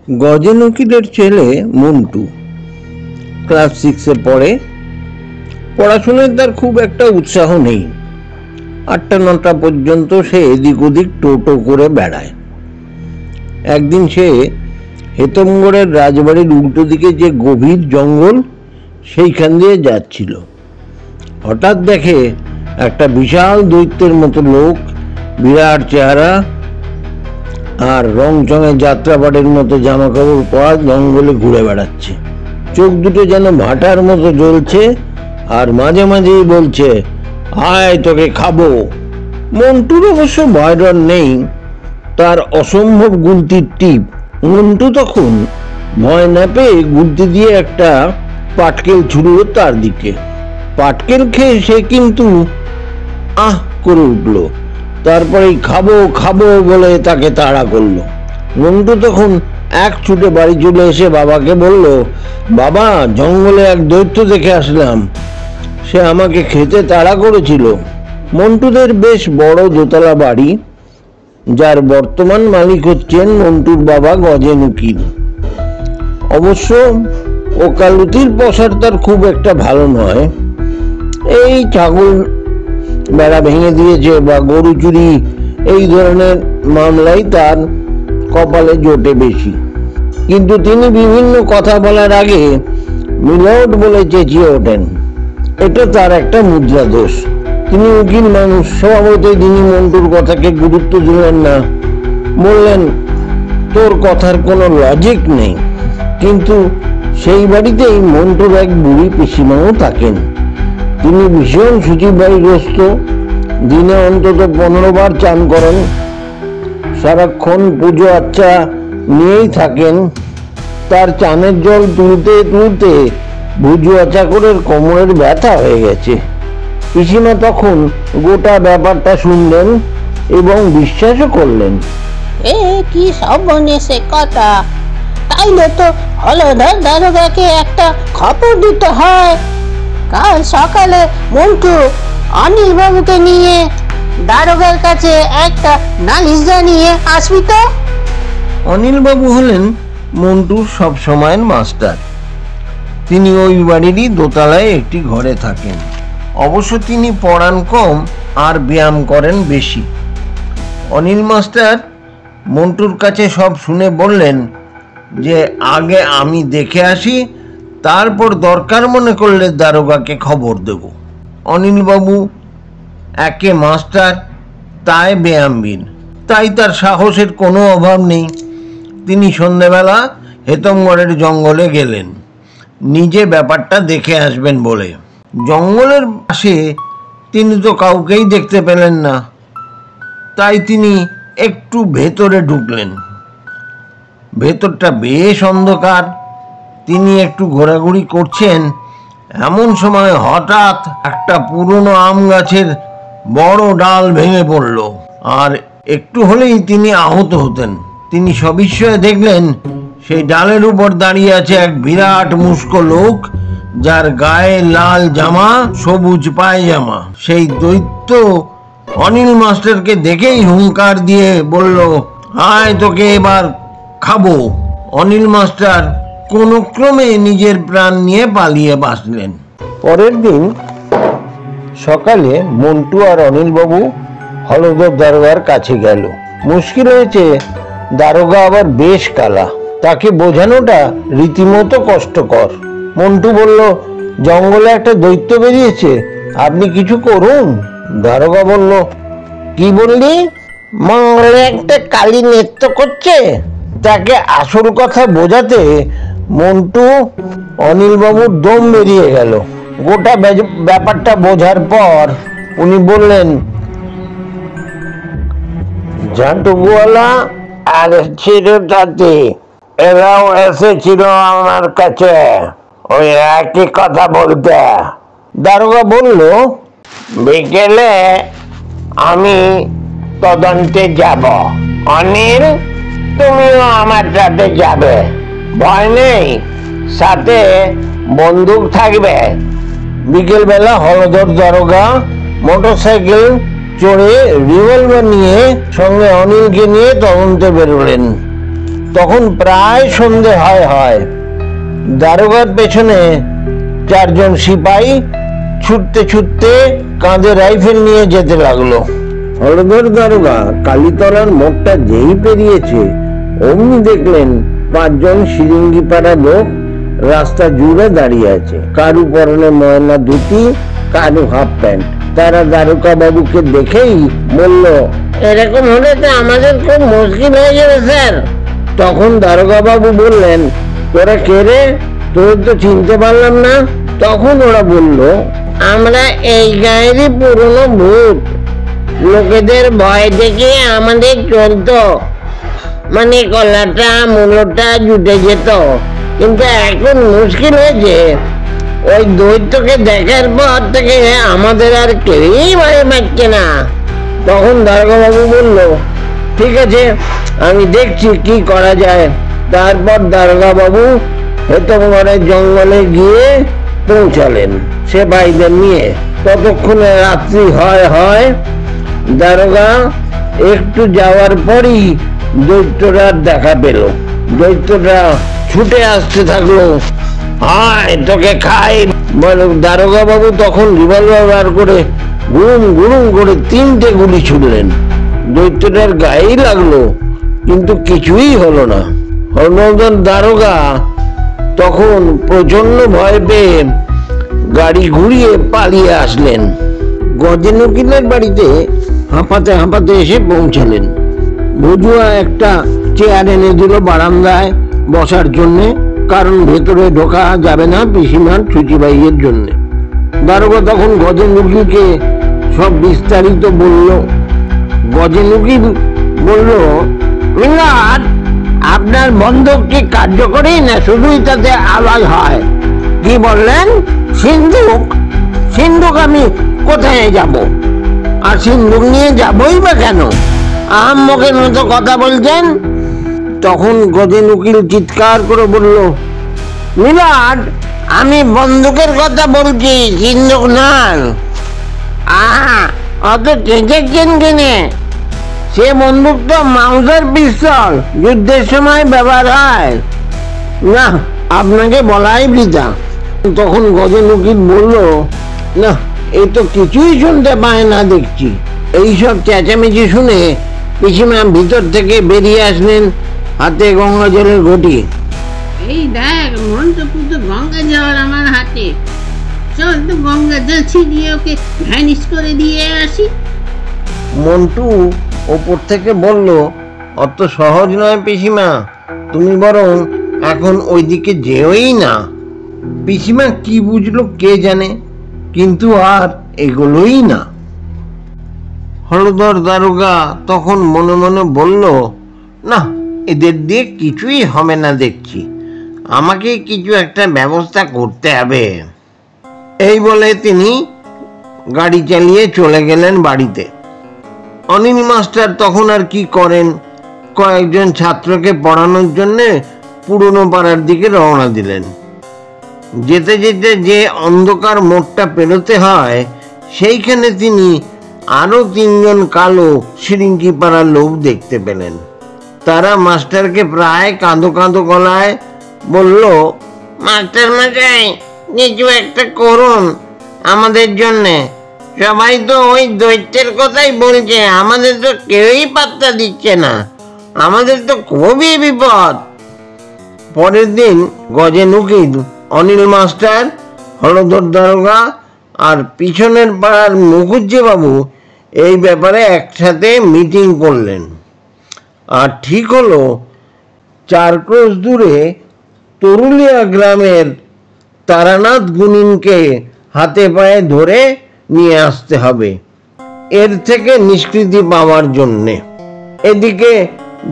গজেন উকিলের ছেলে মন্টু ক্লাস 6-এ পড়ে। পড়াশোনায় তার খুব একটা উৎসাহ নেই। 8টা-9টা পর্যন্ত সে এদিক ওদিক টোটো করে বেড়ায়। একদিন সে হেতমগড়ের রাজবাড়ির উল্টো দিকে যে গভীর জঙ্গল, সেইখান দিয়ে যাচ্ছিল। হঠাৎ দেখে একটা বিশাল দৈত্যের মতো লোক, বিরাট চেহারা আর রংচঙে যাত্রাপাটের মতো জামা কাপড় পরা জঙ্গলে ঘুরে বেড়াচ্ছে। চোখ দুটো যেন ভাটার মতো জ্বলছে আর মাঝে মাঝেই বলছে, আয় তোকে খাবো। মন্টুর অবশ্য ভয় ডর নেই, তার অসম্ভব গুলতির টিপ। মন্টু তখন ভয় না পেয়ে গুলতি দিয়ে একটা পাটকেল ছুড়ল তার দিকে। পাটকেল খেয়ে সে কিন্তু আহ করে উঠল। তারপরেই খাবো খাবো বলে তাকে তাড়া করলো। মন্টু তখন এক ছুটে বাড়ি চলে এসে বাবাকে বলল, বাবা, জঙ্গলে এক দৈত্য দেখে আসলাম, সে আমাকে খেতে তাড়া করেছিল। মন্টুদের বেশ বড় দোতলা বাড়ি, যার বর্তমান মালিক হচ্ছেন মন্টুর বাবা গজেন উকিল। অবশ্য ওকালতির পসার তার খুব একটা ভালো নয়। এই ছাগল বেড়া ভেঙে দিয়েছে বা গরু চুরি, এই ধরনের মামলাই তার কপালে জোটে বেশি। কিন্তু তিনি বিভিন্ন কথা বলার আগে মিলট বলে চেঁচিয়ে ওঠেন। এটা তার একটা মুদ্রা দোষ। তিনি উকিল মানুষ, স্বভাবতই তিনি মন্টুর কথাকে গুরুত্ব দিলেন না। বললেন, তোর কথার কোনো লজিক নেই। কিন্তু সেই বাড়িতেই মন্টুর এক বুড়ি পিসিমাও থাকেন। তিনি ভীষণ শুচিবাড়িগ্রস্ত, দিনে অন্তত 15 বার চান করেন, সারাক্ষণ পুজো আচ্চা নিয়েই থাকেন। তার চানের জল তুলতে তুলতে ভুজুয়া চাকরের কোমরের ব্যথা হয়ে গেছে। পিসিমা তখন গোটা ব্যাপারটা শুনলেন এবং বিশ্বাসও করলেন। এ কি সর্বনেশে কথা! তাইলে তো হলধর দারোগাকে একটা খবর দিতে হয়। কাল সকালে মন্টু অনিল বাবুকে নিয়ে দারোগার কাছে একটা নালিশ জানিয়ে আসবি তো। অনিল বাবু হলেন মন্টুর সব সময়ের মাস্টার। তিনি ওই বাড়িরই দোতলায় একটি ঘরে থাকেন। অবশ্য তিনি পড়ান কম আর ব্যায়াম করেন বেশি। অনিল মাস্টার মন্টুর কাছে সব শুনে বললেন যে আগে আমি দেখে আসি, তারপর দরকার মনে করলে দারোগাকে খবর দেব। অনিলবাবু একে মাস্টার, তাই ব্যায়ামবিন, তাই তার সাহসের কোনো অভাব নেই। তিনি সন্ধ্যেবেলা হেতমগড়ের জঙ্গলে গেলেন নিজে ব্যাপারটা দেখে আসবেন বলে। জঙ্গলের পাশে তিনি তো কাউকেই দেখতে পেলেন না, তাই তিনি একটু ভেতরে ঢুকলেন। ভেতরটা বেশ অন্ধকার। তিনি একটু ঘোরাঘুরি করছেন, এমন সময় হঠাৎ একটা পুরনো আম গাছের বড় ডাল ভেঙে পড়ল, আর একটু হলেই তিনি আহত হতেন। তিনি সবিস্ময়ে দেখলেন সেই ডালের উপর দাঁড়িয়ে আছে এক বিরাট মুষ্কো লোক, যার গায়ে লাল জামা, সবুজ পায়জামা। সেই দৈত্য অনিল মাস্টারকে দেখেই হুঙ্কার দিয়ে বলল, আয় তোকে এবার খাবো। অনিল মাস্টার কোন ক্রমে নিজের প্রাণ নিয়ে পালিয়ে বাঁচলেন। পরের দিন সকালে মন্টু আর অনিল বাবু হলধর দারোগার কাছে গেল। মুশকিল হয়েছে, দারোগা আবার বেশ কালা, তাকে বোঝানোটা রীতিমতো কষ্টকর। মন্টু বলল, জঙ্গলে একটা দৈত্য বেরিয়েছে, আপনি কিছু করুন। দারোগা বলল, কি বললি? মঙ্গলে একটা কালী নৃত্য করছে। তাকে আসল কথা বোঝাতে মন্টু অনিলবাবুর দম বেরিয়ে গেল। গোটা ব্যাপারটা বোঝার পর উনি বললেন, ঝাঁটুওয়ালা আর চিরতাতি এরাও এসেছিল আমার কাছে ওই একই কথা বলতে। দারোগা বলল, বিকেলে আমি তদন্তে যাব। অনিল, তুমিও আমার সাথে যাবে। ভয় নেই, সাথে বন্দুক থাকবে। বিকেল বেলা হলধর দারোগা মোটরসাইকেল চড়ে রিভলভার নিয়ে সঙ্গে অনিলকে নিয়ে তদন্তে বেরোলেন। তখন প্রায় সন্ধে হয়। দারোগার পেছনে 4 জন সিপাহী ছুটতে ছুটতে কাঁধে রাইফেল নিয়ে যেতে লাগলো। হলধর দারোগা কালীতলার মোড়টা যেই পেরিয়েছে অমনি দেখলেন 5 জন সিরিঙ্গিপাড়া লোক রাস্তা জুড়ে দাঁড়িয়ে আছে। কারু পরনে ময়না ধুতি, কারু হাফ প্যান্ট। তারা দারোগা বাবুকে দেখেই বলল, এরকম হলে তো আমাদের খুব মুশকিল হয়ে যাবে স্যার। তখন দারোগা বাবু বললেন, তোরা কে রে? তোদের তো চিনতে পারলাম না। তখন ওরা বলল, আমরা এই গায়েরই পুরনো ভূত। লোকেদের ভয় দেখে আমাদের চলতো, মানে কলাটা মূলটা জুটে যেত। কিন্তু এখন মুশকিল হয়েছে, ওই দৈত্যকে দেখার পর থেকে আমাদের আর কেউই ভয় পাচ্ছে না। তখন দারোগা বাবু বলল, ঠিক আছে, আমি দেখছি কি করা যায়। তারপর দারোগা বাবু হেতমগড়ের জঙ্গলে গিয়ে পৌঁছালেন সেপাইদের নিয়ে। ততক্ষণে রাত্রি হয়। দারোগা একটু যাওয়ার পরই দৈত্যটার দেখা পেল। দৈত্যটা ছুটে আসতে থাকলো, হায় তোকে খাই। দারোগা বাবু তখন রিভলভার বার করে গুড়ুম গুড়ুম করে 3টে গুলি ছুড়লেন। দৈত্যটার গায়েই লাগলো, কিন্তু কিছুই হলো না। হলধর দারোগা তখন প্রচন্ড ভয় পেয়ে গাড়ি ঘুরিয়ে পালিয়ে আসলেন। গজেন উকিলের বাড়িতে হাঁপাতে হাঁপাতে এসে পৌঁছালেন। ভজুয়া একটা চেয়ার এনে দিল বারান্দায় বসার জন্য, কারণ ভেতরে ঢোকা যাবে না পিসিমার ছুচিবাইয়ের জন্য। দারোগা তখন গজেন উকিলকে সব বিস্তারিত বলল। গজেন উকিল বলল, মিলাদ, আপনার বন্দুক কি কার্যকরী না শুধুই তাতে আওয়াজ হয়? কি বললেন? সিন্ধুক? সিন্ধুক আমি কোথায় যাব? আর সিন্ধুক নিয়ে যাবই বা কেন? আহাম্মকের মতো কথা বলছেন। তখন গজেন উকিল চিৎকার করে বলল, মিলাদ, আমি বন্দুকের কথা বলছি, সিন্ধুক নয়। আহা, অত চেঁচেছেন কেনে? সে বন্দুক তো মাউজার পিস্তল, যুদ্ধের সময় ব্যবহার হয় না, আপনাকে বলাই বৃথা। তখন গজেন উকিল বলল, না, এই তো কিছুই শুনতে পায় না দেখছি। এইসব চেঁচামেচি শুনে পিসিমা ভিতর থেকে বেরিয়ে আসলেন, হাতে গঙ্গা জলের ঘটি। এই দেখ, মন্টু পুতো গঙ্গা জল আমার হাতে। চল তো গঙ্গা জল ছিটিয়ে ওকে ভ্যানিশ করে দিয়ে আসি। মন্টু ওপর থেকে বলল, অত সহজ নয় পিসিমা, তুমি বরং এখন ওইদিকে যেওই না। পিসিমা কি বুঝলো কে জানে, কিন্তু আর এগুলোই না। হলধর দারোগা তখন মনে মনে বলল, না, এদের দিয়ে কিছুই হবে না দেখছি, আমাকে কিছু একটা ব্যবস্থা করতে হবে। এই বলে তিনি গাড়ি চালিয়ে চলে গেলেন বাড়িতে। অনিল মাস্টার তখন আর কি করেন, কয়েকজন ছাত্রকে পড়ানোর জন্য পুরনো পাড়ার দিকে রওনা দিলেন। যেতে যেতে যে অন্ধকার মোড়টা পেরোতে হয়, সেইখানে তিনি আরো 3 জন কালো সিরিঙ্গি পাড়ার লোক দেখতে পেলেন। তারা মাস্টারকে প্রায় কাঁদো কাঁদো গলায় বলল, মাস্টার মশাই, কিছু একটা করুন আমাদের জন্যে। সবাই তো ওই দৈত্যের কথাই বলছে, আমাদের তো কেউই পাত্তা দিচ্ছে না, আমাদের তো খুবই বিপদ। পরের দিন গজেন উকিল, অনিল মাস্টার, হলধর দারোগা আর পিছনের পাড়ার মুখুজ্জি বাবু এই ব্যাপারে একসাথে মিটিং করলেন। আর ঠিক হলো 4 ক্রোশ দূরে তরুলিয়া গ্রামের তারানাথ গুনিনকে হাতে পায়ে ধরে নিয়ে আসতে হবে এর থেকে নিষ্কৃতি পাওয়ার জন্যে। এদিকে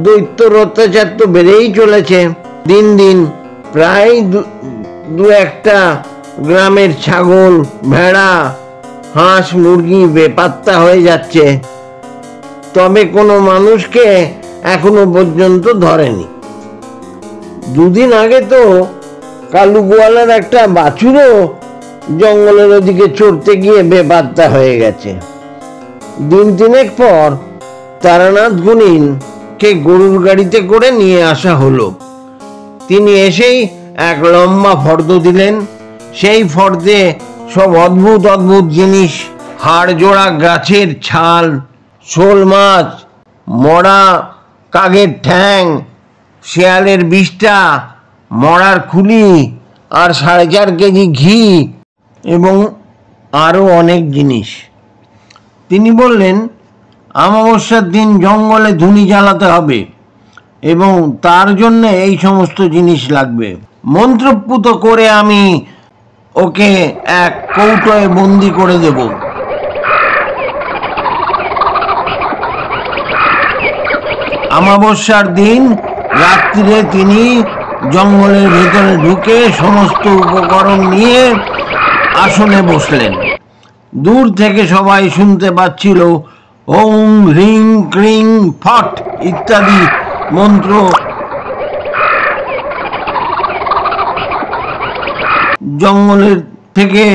দৈত্যর অত্যাচার তো বেড়েই চলেছে। দিন দিন প্রায় 2-1টা গ্রামের ছাগল, ভেড়া, হাঁস, মুরগি বেপাত্তা হয়ে যাচ্ছে, তবে কোনো মানুষকে এখনো পর্যন্ত ধরেনি। 2 দিন আগে তো কালু গোয়ালার একটা বাছুরও জঙ্গলের ওদিকে চড়তে গিয়ে বেপাত্তা হয়ে গেছে। দিন 3 পর তারানাথ গুনিন কে গরুর গাড়িতে করে নিয়ে আসা হলো। তিনি এসেই এক লম্বা ফর্দ দিলেন। সেই ফর্দে সব অদ্ভুত অদ্ভুত জিনিস, হাড় জোড়া গাছের ছাল, শোল মাছ, মরা কাকের ঠ্যাং, শেয়ালের বিষ্ঠা, মরার খুলি, আর 4.5 কেজি ঘি এবং আরো অনেক জিনিস। তিনি বললেন, অমাবস্যার দিন জঙ্গলে ধুনি জ্বালাতে হবে এবং তার জন্য এই সমস্ত জিনিস লাগবে। মন্ত্রপুত করে আমি ওকে এক কৌটোয় বন্দি করে দেব। অমাবস্যার দিন রাত্রিরে তিনি জঙ্গলের ভেতরে ঢুকে সমস্ত উপকরণ নিয়ে আসনে বসলেন। দূর থেকে সবাই শুনতে পাচ্ছিল ওম হ্রিং ক্রিং ফট ইত্যাদি মন্ত্র। জঙ্গলের থেকে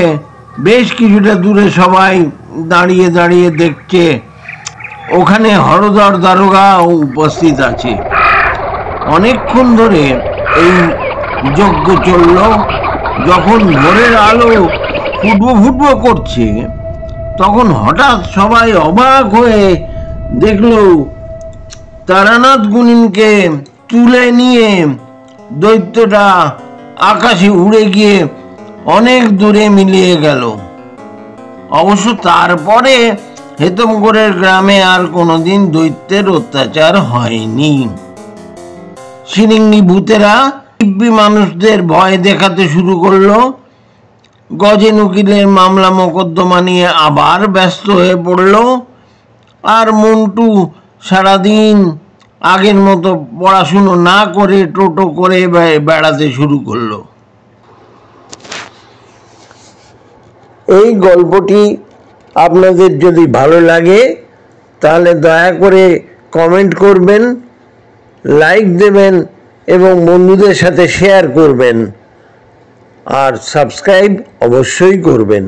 বেশ কিছুটা দূরে সবাই দাঁড়িয়ে দাঁড়িয়ে দেখছে। ওখানে হরধর দারোগা উপস্থিত আছে। অনেকক্ষণ ধরে এই যজ্ঞ চলল। যখন ভোরের আলো ফুটবো ফুটবো করছে, তখন হঠাৎ সবাই অবাক হয়ে দেখল তারানাথ গুণিনকে তুলে নিয়ে দৈত্যটা আকাশে উড়ে গিয়ে অনেক দূরে মিলিয়ে গেল। অবশ্য তারপরে হেতমগড়ের গ্রামে আর কোনোদিন দৈত্যের অত্যাচার হয়নি। শিরিঙ্গি ভূতেরা দিব্যি মানুষদের ভয় দেখাতে শুরু করলো। গজেন উকিলের মামলা মোকদ্দমা নিয়ে আবার ব্যস্ত হয়ে পড়ল। আর মন্টু সারাদিন আগের মতো পড়াশুনো না করে টোটো করে বেড়াতে শুরু করলো। এই গল্পটি আপনাদের যদি ভালো লাগে তাহলে দয়া করে কমেন্ট করবেন, লাইক দেবেন এবং বন্ধুদের সাথে শেয়ার করবেন, আর সাবস্ক্রাইব অবশ্যই করবেন।